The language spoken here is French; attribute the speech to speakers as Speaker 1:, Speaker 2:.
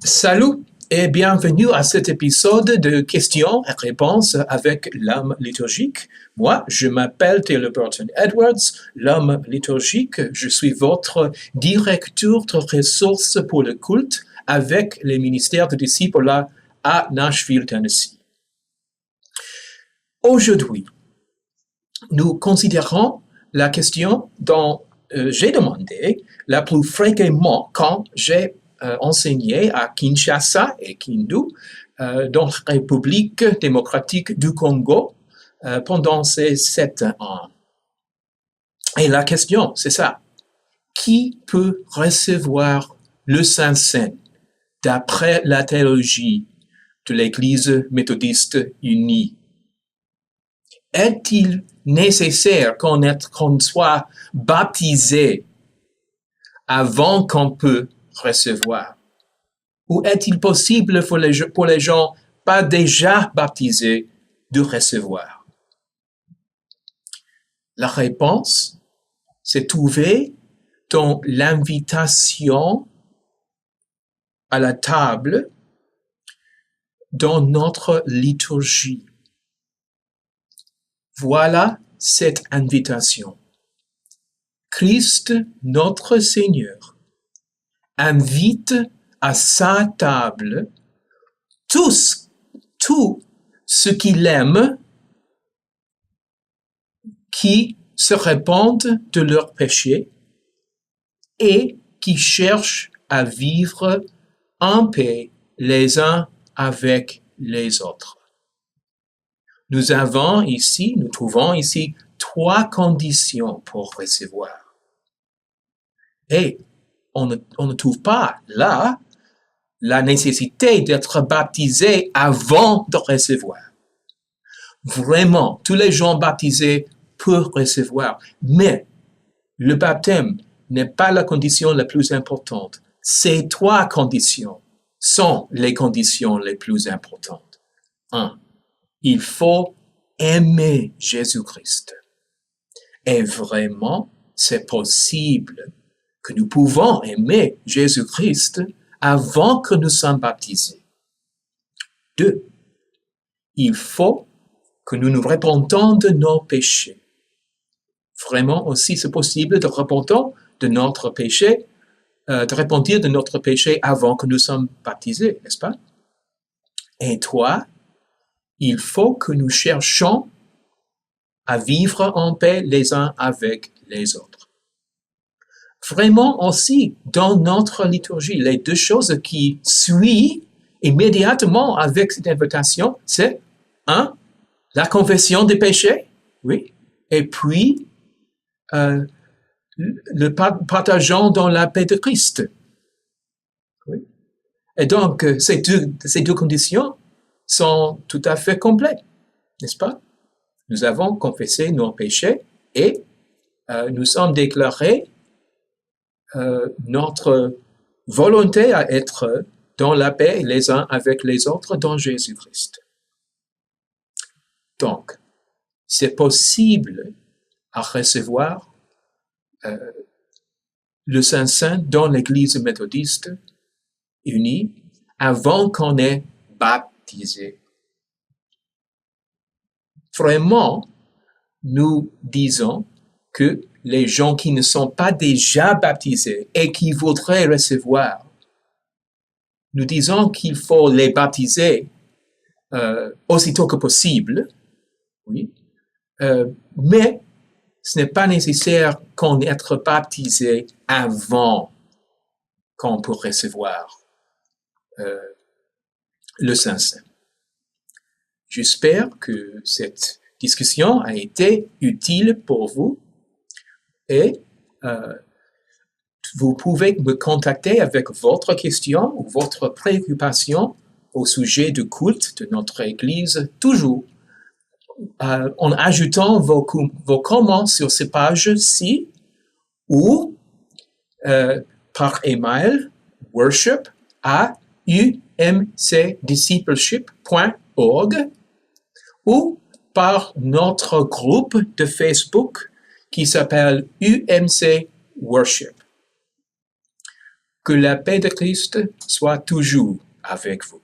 Speaker 1: Salut et bienvenue à cet épisode de questions et réponses avec l'homme liturgique. Moi, je m'appelle Taylor Burton Edwards, l'homme liturgique. Je suis votre directeur de ressources pour le culte avec les ministères de disciples à Nashville, Tennessee. Aujourd'hui, nous considérons la question dont j'ai demandé la plus fréquemment quand j'ai enseigné à Kinshasa et Kindu, dans la République démocratique du Congo, pendant ces 7 ans. Et la question, c'est ça. Qui peut recevoir le Saint-Seine d'après la théologie de l'Église méthodiste unie? Est-il nécessaire qu'on soit baptisé avant qu'on peut recevoir? Ou est-il possible pour les gens pas déjà baptisés de recevoir? La réponse s'est trouvée dans l'invitation à la table dans notre liturgie. Voilà cette invitation. Christ, notre Seigneur, invite à sa table tous ceux qu'il aime, qui se répandent de leurs péchés et qui cherchent à vivre en paix les uns avec les autres. Nous trouvons ici 3 conditions pour recevoir. Et on ne trouve pas là la nécessité d'être baptisé avant de recevoir. Vraiment, tous les gens baptisés peuvent recevoir, mais le baptême n'est pas la condition la plus importante. Ces 3 conditions sont les conditions les plus importantes. 1. Il faut aimer Jésus-Christ. Et vraiment, c'est possible que nous pouvons aimer Jésus-Christ avant que nous soyons baptisés. 2. Il faut que nous nous repentons de nos péchés. Vraiment aussi, c'est possible de repentir de notre péché, avant que nous soyons baptisés, n'est-ce pas? Et 3, il faut que nous cherchions à vivre en paix les uns avec les autres. Vraiment aussi, dans notre liturgie, les 2 choses qui suivent immédiatement avec cette invitation, c'est 1, la confession des péchés, oui, et puis le partageant dans la paix de Christ. Oui. Et donc, ces deux conditions sont tout à fait complètes, n'est-ce pas? Nous avons confessé nos péchés et nous sommes déclarés notre volonté à être dans la paix les uns avec les autres dans Jésus-Christ. Donc, c'est possible à recevoir le Saint-Seine dans l'Église méthodiste unie avant qu'on ait baptisé. Vraiment, nous disons que les gens qui ne sont pas déjà baptisés et qui voudraient recevoir, nous disons qu'il faut les baptiser aussitôt que possible, oui, mais ce n'est pas nécessaire qu'on ait baptisé avant qu'on peut recevoir le Saint-Seine. J'espère que cette discussion a été utile pour vous et vous pouvez me contacter avec votre question ou votre préoccupation au sujet du culte de notre Église, toujours en ajoutant vos commentaires sur ces pages-ci ou par email worship@umcdiscipleship.org ou par notre groupe de Facebook qui s'appelle UMC Worship. Que la paix de Christ soit toujours avec vous.